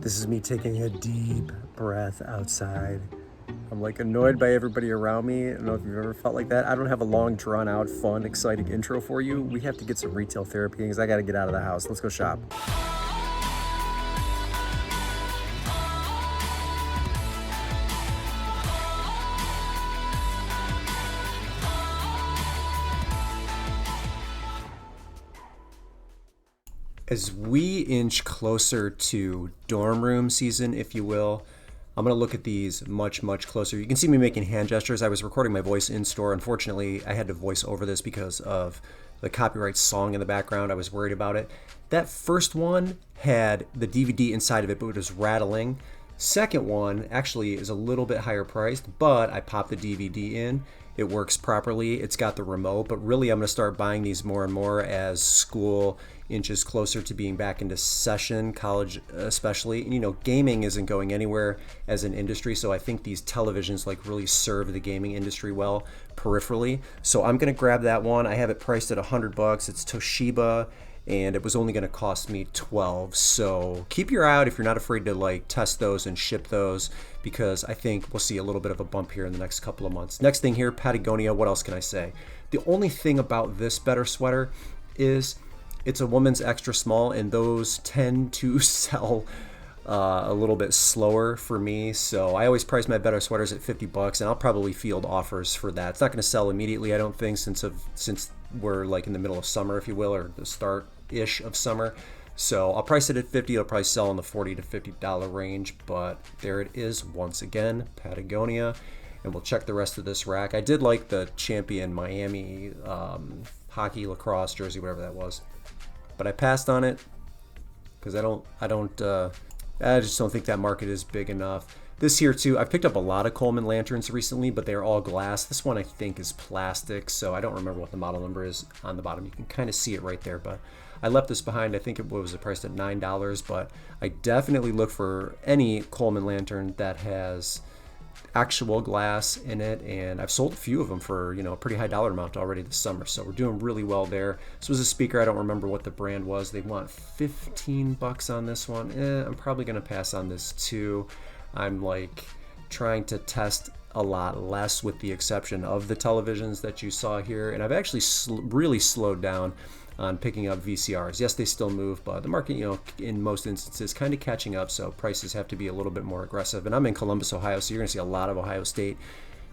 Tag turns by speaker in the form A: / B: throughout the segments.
A: This is me taking a deep breath outside. I'm like annoyed by everybody around me. I don't know if you've ever felt like that. I don't have a long, drawn out, fun, exciting intro for you. We have to get some retail therapy because I got to get out of the house. Let's go shop. As we inch closer to dorm room season, if you will, I'm going to look at these much, much closer. You can see me making hand gestures. I was recording my voice in store. Unfortunately, I had to voice over this because of the copyright song in the background. I was worried about it. That first one had the DVD inside of it, but it was rattling. Second one actually is a little bit higher priced, but I popped the DVD in. It works properly. It's got the remote, but really I'm going to start buying these more and more as school inches closer to being back into session, college especially. And, you know, gaming isn't going anywhere as an industry, so I think these televisions like really serve the gaming industry well peripherally. So I'm going to grab that one. I have it priced at $100. It's Toshiba, and it was only going to cost me 12. So keep your eye out if you're not afraid to like test those and ship those, because I think we'll see a little bit of a bump here in the next couple of months. Next thing here, Patagonia. What else can I say? The only thing about this better sweater is it's a woman's extra small, and those tend to sell a little bit slower for me. So I always price my better sweaters at $50, and I'll probably field offers for that. It's not going to sell immediately, I don't think, since we're like in the middle of summer, if you will, or the start-ish of summer. So I'll price it at $50. It'll probably sell in the $40 to $50 range, but there it is once again, Patagonia. And we'll check the rest of this rack. I did like the Champion Miami hockey lacrosse jersey, whatever that was, but I passed on it because I just don't think that market is big enough. This here too, I've picked up a lot of Coleman lanterns recently, but they're all glass. This one I think is plastic, so I don't remember what the model number is on the bottom. You can kind of see it right there, but I left this behind. I think it was priced at $9, but I definitely look for any Coleman lantern that has actual glass in it, and I've sold a few of them for, you know, a pretty high dollar amount already this summer, so we're doing really well there. This was a speaker. I don't remember what the brand was. They want $15 on this one. I'm probably gonna pass on this too. I'm like trying to test a lot less, with the exception of the televisions that you saw here, and I've actually really slowed down on picking up VCRs. Yes, they still move, but the market, you know, in most instances kind of catching up, so prices have to be a little bit more aggressive. And I'm in Columbus, Ohio, so you're gonna see a lot of Ohio State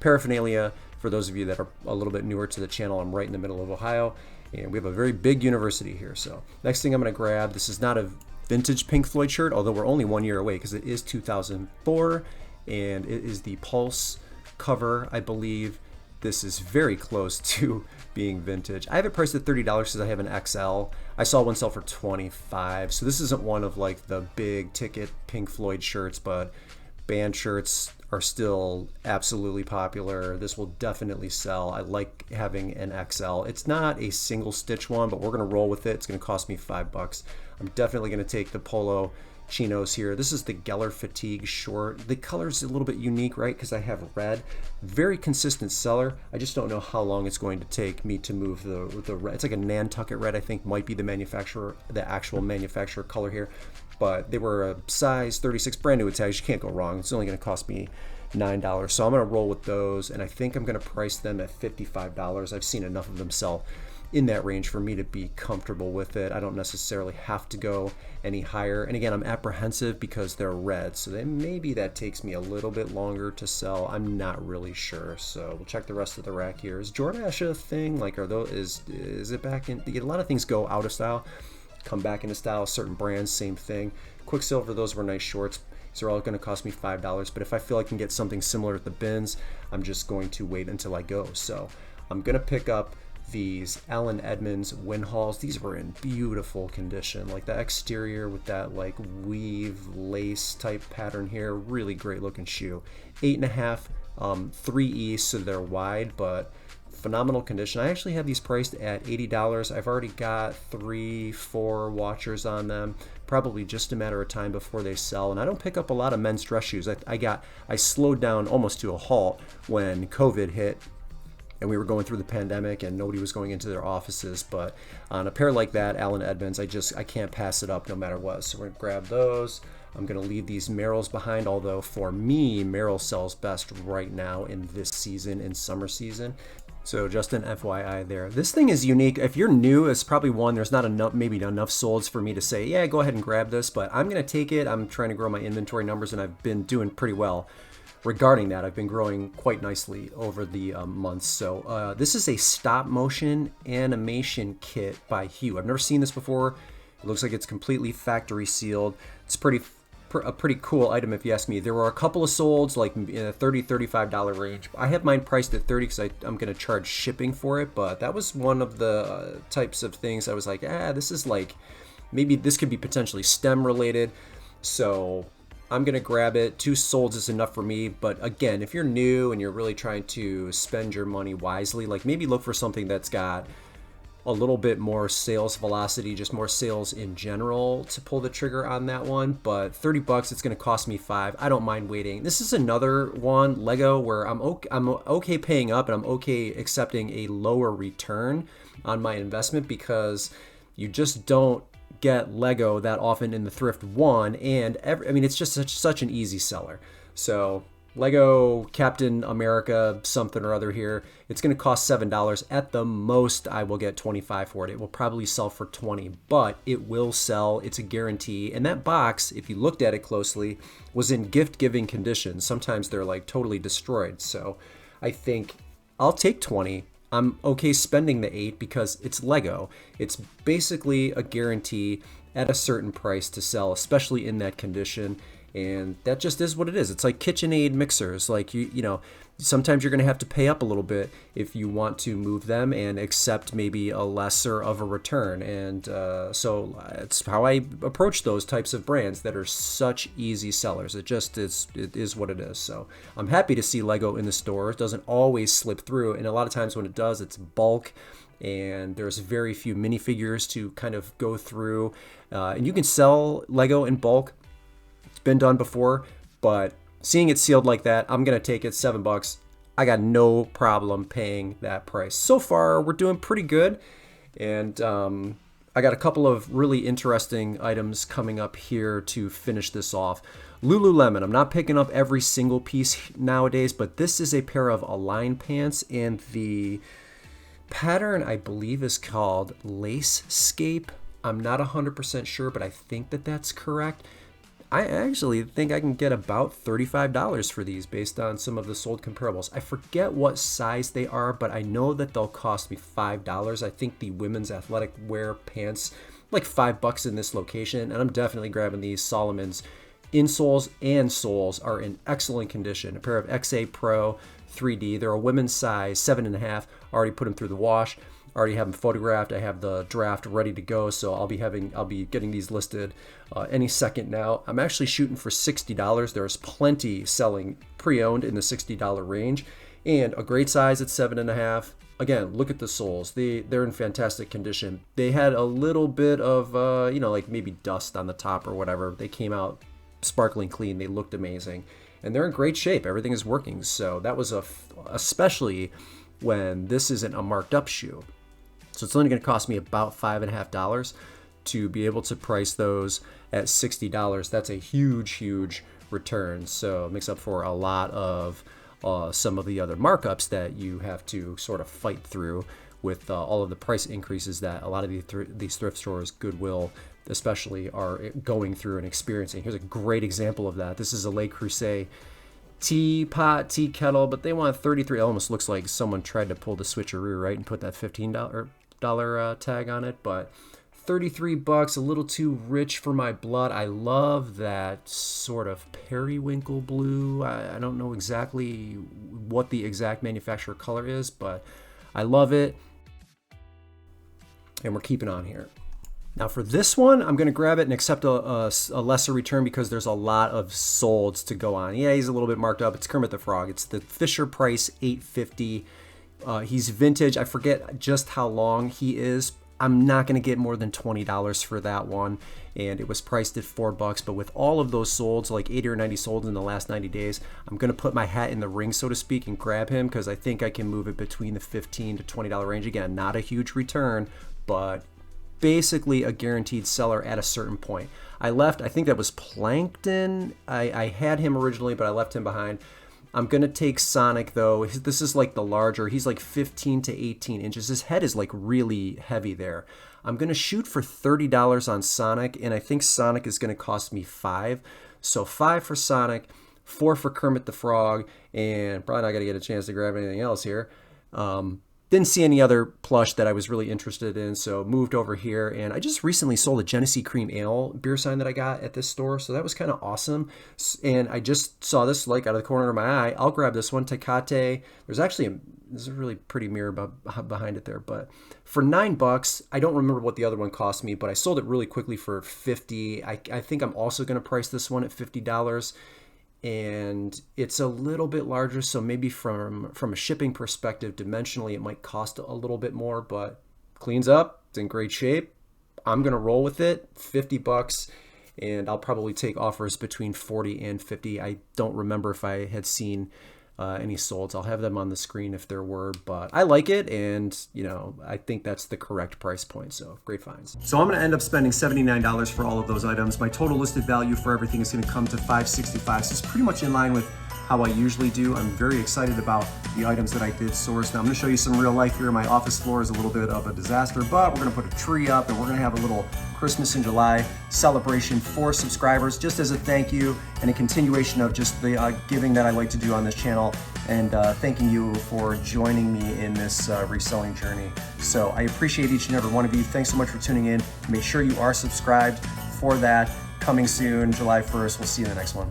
A: paraphernalia. For those of you that are a little bit newer to the channel, I'm right in the middle of Ohio, and we have a very big university here. So next thing I'm gonna grab, this is not a vintage Pink Floyd shirt, although we're only 1 year away because it is 2004, and it is the Pulse cover, I believe. This is very close to being vintage. I have it priced at $30 because I have an XL. I saw one sell for $25. So this isn't one of like the big ticket Pink Floyd shirts, but band shirts are still absolutely popular. This will definitely sell. I like having an XL. It's not a single stitch one, but we're gonna roll with it. It's gonna cost me $5. I'm definitely gonna take the polo chinos here. This is the Geller Fatigue short. The color's a little bit unique, right? Because I have red. Very consistent seller. I just don't know how long it's going to take me to move the red. It's like a Nantucket red, I think, might be the actual manufacturer color here. But they were a size 36, brand new tags. You can't go wrong. It's only going to cost me $9. So I'm going to roll with those, and I think I'm going to price them at $55. I've seen enough of them sell in that range for me to be comfortable with it. I don't necessarily have to go any higher. And again, I'm apprehensive because they're red, so then maybe that takes me a little bit longer to sell. I'm not really sure. So we'll check the rest of the rack here. Is Jordache a thing? Like, are those, is it back in? A lot of things go out of style, come back into style. Certain brands, same thing. Quicksilver, those were nice shorts. These are all going to cost me $5. But if I feel I can get something similar at the bins, I'm just going to wait until I go. So I'm going to pick up these Allen Edmonds Winhalls. These were in beautiful condition, like the exterior with that like weave lace type pattern here. Really great looking shoe. 8.5 3E, so they're wide, but phenomenal condition. I actually have these priced at $80. I've already got 3-4 watchers on them. Probably just a matter of time before they sell. And I don't pick up a lot of men's dress shoes. I slowed down almost to a halt when COVID hit and we were going through the pandemic and nobody was going into their offices. But on a pair like that, Allen Edmonds, I can't pass it up no matter what. So we're gonna grab those. I'm going to leave these Merrills behind, although for me, Merrill sells best right now in this season, in summer season. So just an FYI there. This thing is unique. If you're new, it's probably one, there's not enough, maybe enough solds for me to say, yeah, go ahead and grab this, but I'm going to take it. I'm trying to grow my inventory numbers, and I've been doing pretty well regarding that. I've been growing quite nicely over the months. So this is a stop motion animation kit by Hugh. I've never seen this before. It looks like it's completely factory sealed. It's a pretty cool item if you ask me. There were a couple of solds like in a $30, $35 range. I have mine priced at $30 because I'm going to charge shipping for it, but that was one of the types of things I was like, this is like, maybe this could be potentially STEM related. So I'm going to grab it. 2 solds is enough for me. But again, if you're new and you're really trying to spend your money wisely, like maybe look for something that's got a little bit more sales velocity, just more sales in general to pull the trigger on that one. But $30, it's going to cost me $5. I don't mind waiting. This is another one, Lego, where I'm okay paying up and I'm okay accepting a lower return on my investment, because you just don't get Lego that often in the thrift one, and it's just such an easy seller. So Lego Captain America something or other here, it's going to cost $7. At the most, I will get $25 for it. It will probably sell for $20, but it will sell. It's a guarantee. And that box, if you looked at it closely, was in gift-giving condition. Sometimes they're like totally destroyed. So I think I'll take 20. I'm okay spending the 8 because it's Lego. It's basically a guarantee at a certain price to sell, especially in that condition. And that just is what it is. It's like KitchenAid mixers. Like, you know, sometimes you're going to have to pay up a little bit if you want to move them and accept maybe a lesser of a return. And so it's how I approach those types of brands that are such easy sellers. It is what it is. So I'm happy to see Lego in the store. It doesn't always slip through. And a lot of times when it does, it's bulk. And there's very few minifigures to kind of go through. And you can sell Lego in bulk. Been done before, but seeing it sealed like that, I'm gonna take it. $7. I got no problem paying that price. So far, we're doing pretty good, and I got a couple of really interesting items coming up here to finish this off. Lululemon. I'm not picking up every single piece nowadays, but this is a pair of Align pants, and the pattern I believe is called Lacescape. I'm not 100% sure, but I think that that's correct. I actually think I can get about $35 for these based on some of the sold comparables. I forget what size they are, but I know that they'll cost me $5. I think the women's athletic wear pants, like $5 in this location, and I'm definitely grabbing these. Solomon's insoles and soles are in excellent condition. A pair of XA Pro 3D. They're a women's size, 7.5. Already put them through the wash. Already have them photographed. I have the draft ready to go, so I'll be getting these listed any second now. I'm actually shooting for $60. There's plenty selling pre-owned in the $60 range, and a great size at 7.5. Again, look at the soles. They're in fantastic condition. They had a little bit of like maybe dust on the top or whatever. They came out sparkling clean. They looked amazing, and they're in great shape. Everything is working. So that was especially when this isn't a marked up shoe. So it's only going to cost me about $5.50 to be able to price those at $60. That's a huge return. So it makes up for a lot of some of the other markups that you have to sort of fight through with all of the price increases that a lot of these thrift stores, Goodwill especially, are going through and experiencing. Here's a great example of that. This is a Le Creuset teapot, tea kettle, but they want 33. It almost looks like someone tried to pull the switcheroo, right, and put that $15 tag on it, but $33, a little too rich for my blood. I love that sort of periwinkle blue. I don't know exactly what the exact manufacturer color is, but I love it, and we're keeping on here. Now for this one, I'm going to grab it and accept a lesser return because there's a lot of solds to go on. Yeah, he's a little bit marked up. It's Kermit the Frog. It's the Fisher Price $8.50. He's vintage. I forget just how long he is. I'm not going to get more than $20 for that one, and it was priced at $4. But with all of those solds, like 80 or 90 solds in the last 90 days, I'm going to put my hat in the ring, so to speak, and grab him because I think I can move it between the $15 to $20 range. Again, not a huge return, but basically a guaranteed seller at a certain point. I think that was Plankton. I had him originally, but I left him behind. I'm going to take Sonic, though. This is like the larger. He's like 15 to 18 inches. His head is like really heavy there. I'm going to shoot for $30 on Sonic, and I think Sonic is going to cost me $5. So $5 for Sonic, $4 for Kermit the Frog, and probably not going to get a chance to grab anything else here. Didn't see any other plush that I was really interested in, so moved over here. And I just recently sold a Genesee Cream Ale beer sign that I got at this store, so that was kind of awesome. And I just saw this like out of the corner of my eye. I'll grab this one, Tecate. There's a really pretty mirror behind it there, but for $9, I don't remember what the other one cost me, but I sold it really quickly for $50. I think I'm also going to price this one at $50. And it's a little bit larger, so maybe from a shipping perspective, dimensionally, it might cost a little bit more, but cleans up, it's in great shape. I'm gonna roll with it, $50, and I'll probably take offers between 40 and 50. I don't remember if I had seen any solds. I'll have them on the screen if there were, but I like it, and I think that's the correct price point, so great finds. So I'm going to end up spending $79 for all of those items. My total listed value for everything is going to come to $565, so it's pretty much in line with how I usually do. I'm very excited about the items that I did source. Now I'm going to show you some real life here. My office floor is a little bit of a disaster, but we're going to put a tree up and we're going to have a little Christmas in July celebration for subscribers, just as a thank you and a continuation of just the giving that I like to do on this channel, and thanking you for joining me in this reselling journey. So I appreciate each and every one of you. Thanks so much for tuning in. Make sure you are subscribed for that. Coming soon, July 1st. We'll see you in the next one.